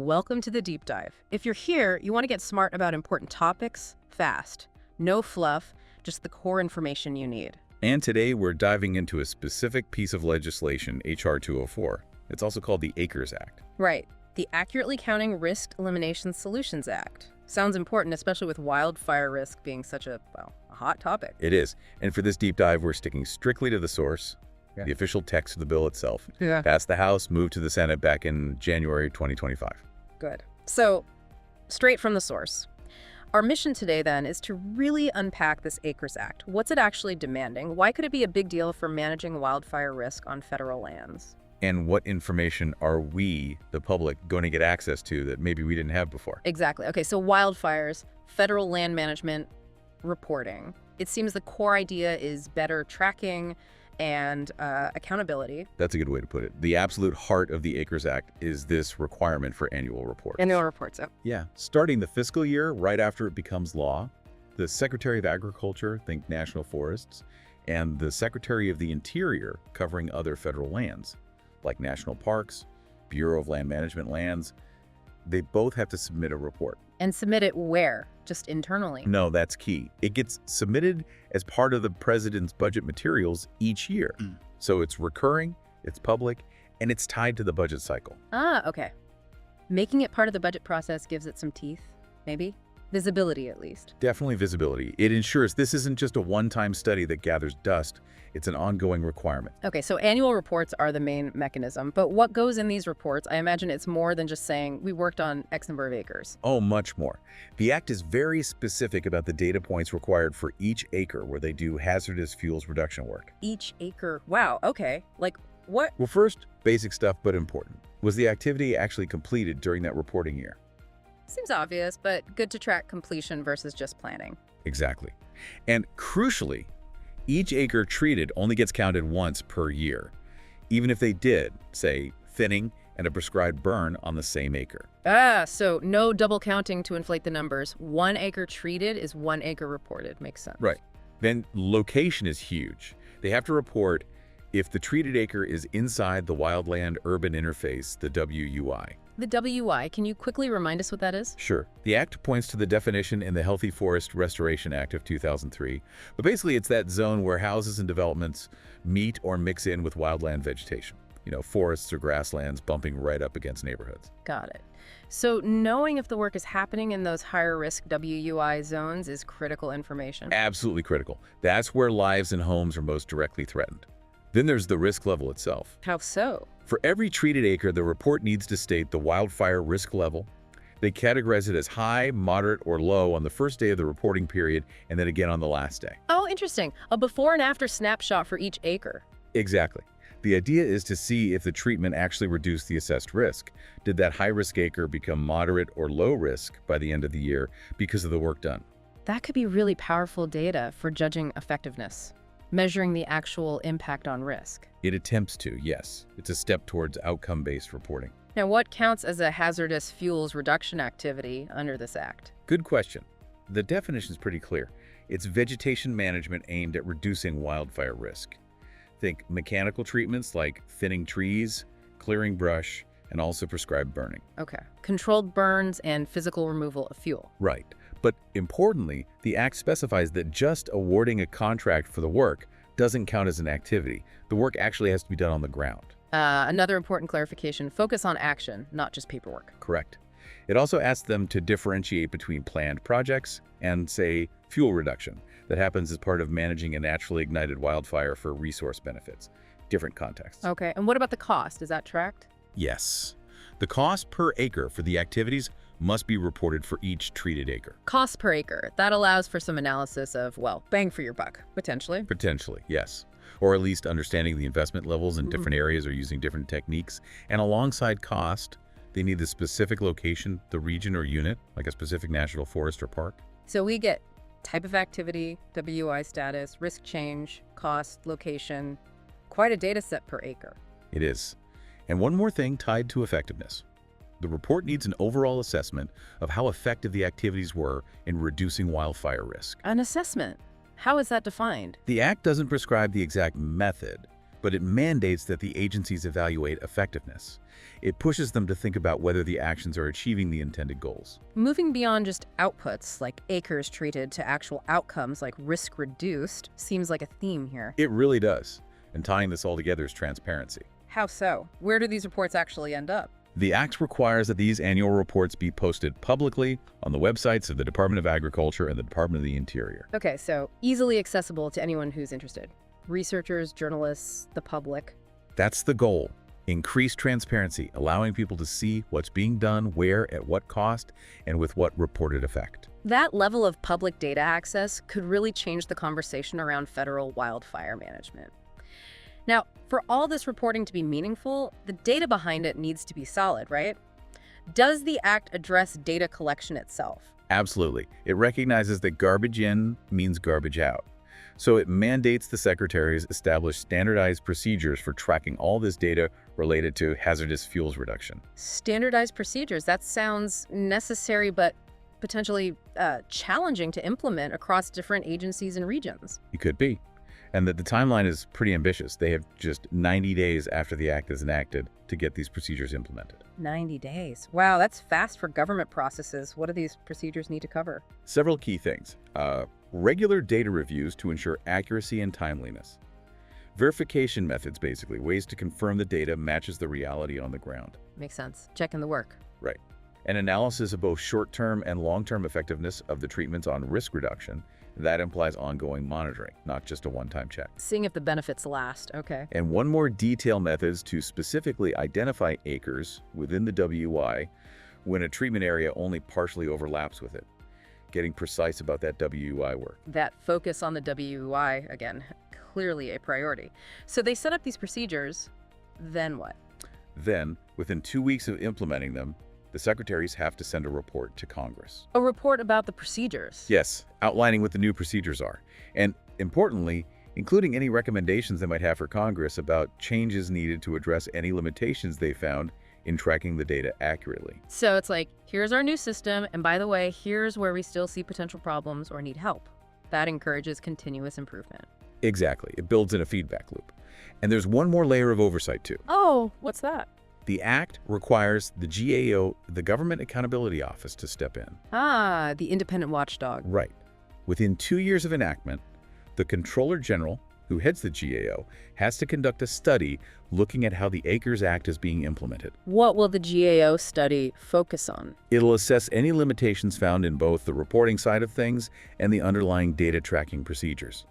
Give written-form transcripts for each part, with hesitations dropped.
Welcome to the deep dive. If you're here, you want to get smart about important topics fast. No fluff, just the core information you need. And today we're diving into a specific piece of legislation, H.R.204. It's also called the ACRES Act. Right. The Accurately Counting Risk Elimination Solutions Act. Sounds important, especially with wildfire risk being such a hot topic. It is. And for this deep dive, we're sticking strictly to the source, the official text of the bill itself. Passed the House, moved to the Senate back in January 2025. Good. So, straight from the source. Our mission today, then, is to really unpack this ACRES Act. What's it actually demanding? Why could it be a big deal for managing wildfire risk on federal lands? And what information are we, the public, going to get access to that maybe we didn't have before? Exactly. Okay, so wildfires, federal land management reporting. It seems the core idea is better tracking and accountability. That's a good way to put it. The absolute heart of the ACRES Act is this requirement for annual reports. Annual reports, Yeah. Starting the fiscal year right after it becomes law, the Secretary of Agriculture, think National Forests, and the Secretary of the Interior, covering other federal lands, like national parks, Bureau of Land Management lands, they both have to submit a report. And submit it where? Just internally? No, that's key. It gets submitted as part of the president's budget materials each year. So it's recurring, it's public, and it's tied to the budget cycle. Ah, okay. Making it part of the budget process gives it some teeth, maybe? Visibility, at least. Definitely visibility. It ensures this isn't just a one-time study that gathers dust. It's an ongoing requirement. Okay, so annual reports are the main mechanism, but what goes in these reports? I imagine it's more than just saying we worked on X number of acres. Oh, much more. The Act is very specific about the data points required for each acre where they do hazardous fuels reduction work. Each acre? Wow, okay. Like what? Well, first, basic stuff, but important. Was the activity actually completed during that reporting year? Seems obvious, but good to track completion versus just planning. Exactly. And crucially, each acre treated only gets counted once per year, even if they did, say, thinning and a prescribed burn on the same acre. Ah, so no double counting to inflate the numbers. 1 acre treated is 1 acre reported. Makes sense. Right. Then location is huge. They have to report if the treated acre is inside the wildland-urban interface, the WUI. The WUI, can you quickly remind us what that is? Sure. The Act points to the definition in the Healthy Forest Restoration Act of 2003, but basically it's that zone where houses and developments meet or mix in with wildland vegetation. You know, forests or grasslands bumping right up against neighborhoods. Got it. So knowing if the work is happening in those higher risk WUI zones is critical information. Absolutely critical. That's where lives and homes are most directly threatened. Then there's the risk level itself. How so? For every treated acre, the report needs to state the wildfire risk level. They categorize it as high, moderate, or low on the first day of the reporting period, and then again on the last day. Oh, interesting. A before and after snapshot for each acre. Exactly. The idea is to see if the treatment actually reduced the assessed risk. Did that high-risk acre become moderate or low risk by the end of the year because of the work done? That could be really powerful data for judging effectiveness, measuring the actual impact on risk. It attempts to, yes. It's a step towards outcome-based reporting. Now, what counts as a hazardous fuels reduction activity under this act? Good question. The definition is pretty clear. It's vegetation management aimed at reducing wildfire risk. Think mechanical treatments like thinning trees, clearing brush, and also prescribed burning. Okay. Controlled burns and physical removal of fuel. Right. But importantly, the Act specifies that just awarding a contract for the work doesn't count as an activity. The work actually has to be done on the ground. Another important clarification, focus on action, not just paperwork. Correct. It also asks them to differentiate between planned projects and, say, fuel reduction that happens as part of managing a naturally ignited wildfire for resource benefits. Different contexts. Okay, and what about the cost? Is that tracked? Yes. The cost per acre for the activities must be reported for each treated acre. Cost per acre. That allows for some analysis of, well, bang for your buck, potentially. Potentially, yes. Or at least understanding the investment levels in different areas or using different techniques. And alongside cost, they need the specific location, the region or unit, like a specific national forest or park. So we get type of activity, WI status, risk change, cost, location. Quite a data set per acre. It is. And one more thing tied to effectiveness. The report needs an overall assessment of how effective the activities were in reducing wildfire risk. An assessment? How is that defined? The Act doesn't prescribe the exact method, but it mandates that the agencies evaluate effectiveness. It pushes them to think about whether the actions are achieving the intended goals. Moving beyond just outputs, like acres treated, to actual outcomes like risk reduced, seems like a theme here. It really does. And tying this all together is transparency. How so? Where do these reports actually end up? The Act requires that these annual reports be posted publicly on the websites of the Department of Agriculture and the Department of the Interior. Okay, so easily accessible to anyone who's interested. Researchers, journalists, the public. That's the goal. Increase transparency, allowing people to see what's being done, where, at what cost, and with what reported effect. That level of public data access could really change the conversation around federal wildfire management. Now, for all this reporting to be meaningful, the data behind it needs to be solid, right? Does the Act address data collection itself? Absolutely. It recognizes that garbage in means garbage out. So it mandates the secretaries establish standardized procedures for tracking all this data related to hazardous fuels reduction. Standardized procedures, that sounds necessary but potentially challenging to implement across different agencies and regions. It could be. And that the timeline is pretty ambitious. They have just 90 days after the Act is enacted to get these procedures implemented. 90 days. Wow, that's fast for government processes. What do these procedures need to cover? Several key things. Regular data reviews to ensure accuracy and timeliness. Verification methods, basically, ways to confirm the data matches the reality on the ground. Makes sense. Checking the work. Right. An analysis of both short-term and long-term effectiveness of the treatments on risk reduction. That implies ongoing monitoring, not just a one-time check. Seeing if the benefits last. Okay. And one more detailed methods to specifically identify acres within the WUI when a treatment area only partially overlaps with it. Getting precise about that WUI work. That focus on the WUI, again, clearly a priority. So they set up these procedures, then what? Then, within 2 weeks of implementing them, the secretaries have to send a report to Congress. A report about the procedures? Yes, outlining what the new procedures are. And importantly, including any recommendations they might have for Congress about changes needed to address any limitations they found in tracking the data accurately. So it's like, here's our new system, and by the way, here's where we still see potential problems or need help. That encourages continuous improvement. Exactly. It builds in a feedback loop. And there's one more layer of oversight too. Oh, what's that? The Act requires the GAO, the Government Accountability Office, to step in. Ah, the independent watchdog. Right. Within 2 years of enactment, the Comptroller General, who heads the GAO, has to conduct a study looking at how the Acres Act is being implemented. What will the GAO study focus on? It'll assess any limitations found in both the reporting side of things and the underlying data tracking procedures.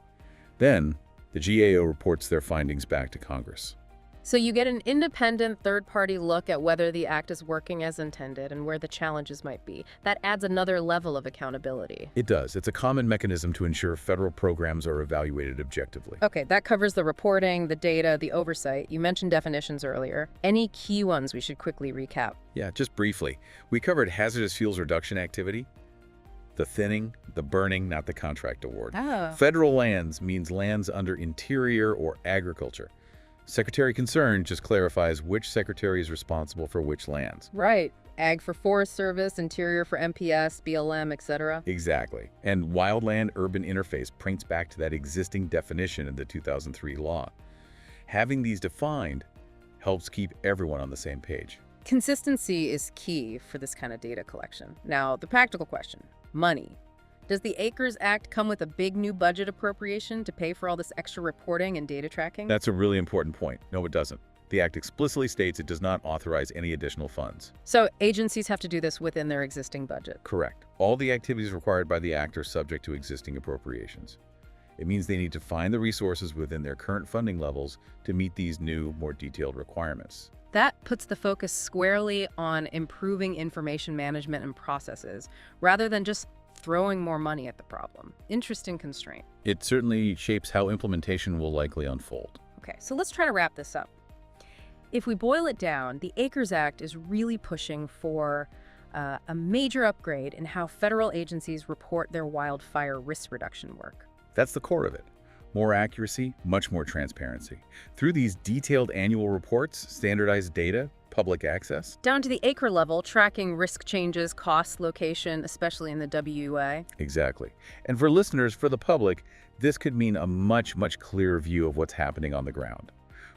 Then, the GAO reports their findings back to Congress. So you get an independent third-party look at whether the Act is working as intended and where the challenges might be. That adds another level of accountability. It does. It's a common mechanism to ensure federal programs are evaluated objectively. Okay, that covers the reporting, the data, the oversight. You mentioned definitions earlier. Any key ones we should quickly recap? Yeah, just briefly. We covered hazardous fuels reduction activity, the thinning, the burning, not the contract award. Oh. Federal lands means lands under interior or agriculture. Secretary Concern just clarifies which secretary is responsible for which lands. Right. Ag for Forest Service, Interior for MPS, BLM, etc. Exactly. And wildland-urban interface points back to that existing definition in the 2003 law. Having these defined helps keep everyone on the same page. Consistency is key for this kind of data collection. Now, the practical question, money. Does the Acres Act come with a big new budget appropriation to pay for all this extra reporting and data tracking? That's a really important point. No, it doesn't. The Act explicitly states it does not authorize any additional funds. So agencies have to do this within their existing budget? Correct. All the activities required by the Act are subject to existing appropriations. It means they need to find the resources within their current funding levels to meet these new, more detailed requirements. That puts the focus squarely on improving information management and processes, rather than just throwing more money at the problem. Interesting constraint. It certainly shapes how implementation will likely unfold. Okay, so let's try to wrap this up. If we boil it down, the Acres Act is really pushing for a major upgrade in how federal agencies report their wildfire risk reduction work. That's the core of it. More accuracy, much more transparency. Through these detailed annual reports, standardized data, public access. Down to the acre level, tracking risk changes, cost, location, especially in the WUA. Exactly. And for listeners, for the public, this could mean a much, much clearer view of what's happening on the ground.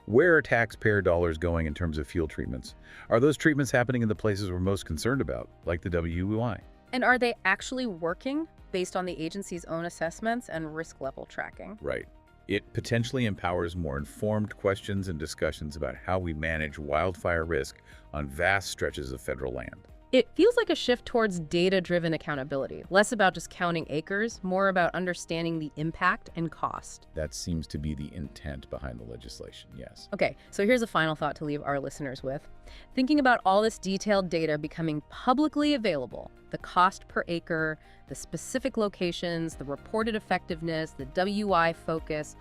Where are taxpayer dollars going in terms of fuel treatments? Are those treatments happening in the places we're most concerned about, like the WUI? And are they actually working based on the agency's own assessments and risk level tracking? Right. It potentially empowers more informed questions and discussions about how we manage wildfire risk on vast stretches of federal land. It feels like a shift towards data-driven accountability, less about just counting acres, more about understanding the impact and cost. That seems to be the intent behind the legislation, yes. Okay, so here's a final thought to leave our listeners with. Thinking about all this detailed data becoming publicly available, the cost per acre, the specific locations, the reported effectiveness, the WI focus,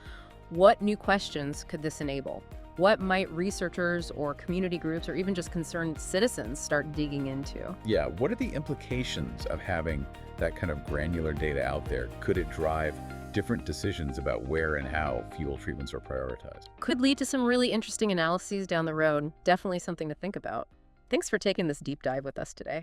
what new questions could this enable? What might researchers or community groups or even just concerned citizens start digging into? Yeah, what are the implications of having that kind of granular data out there? Could it drive different decisions about where and how fuel treatments are prioritized? Could lead to some really interesting analyses down the road. Definitely something to think about. Thanks for taking this deep dive with us today.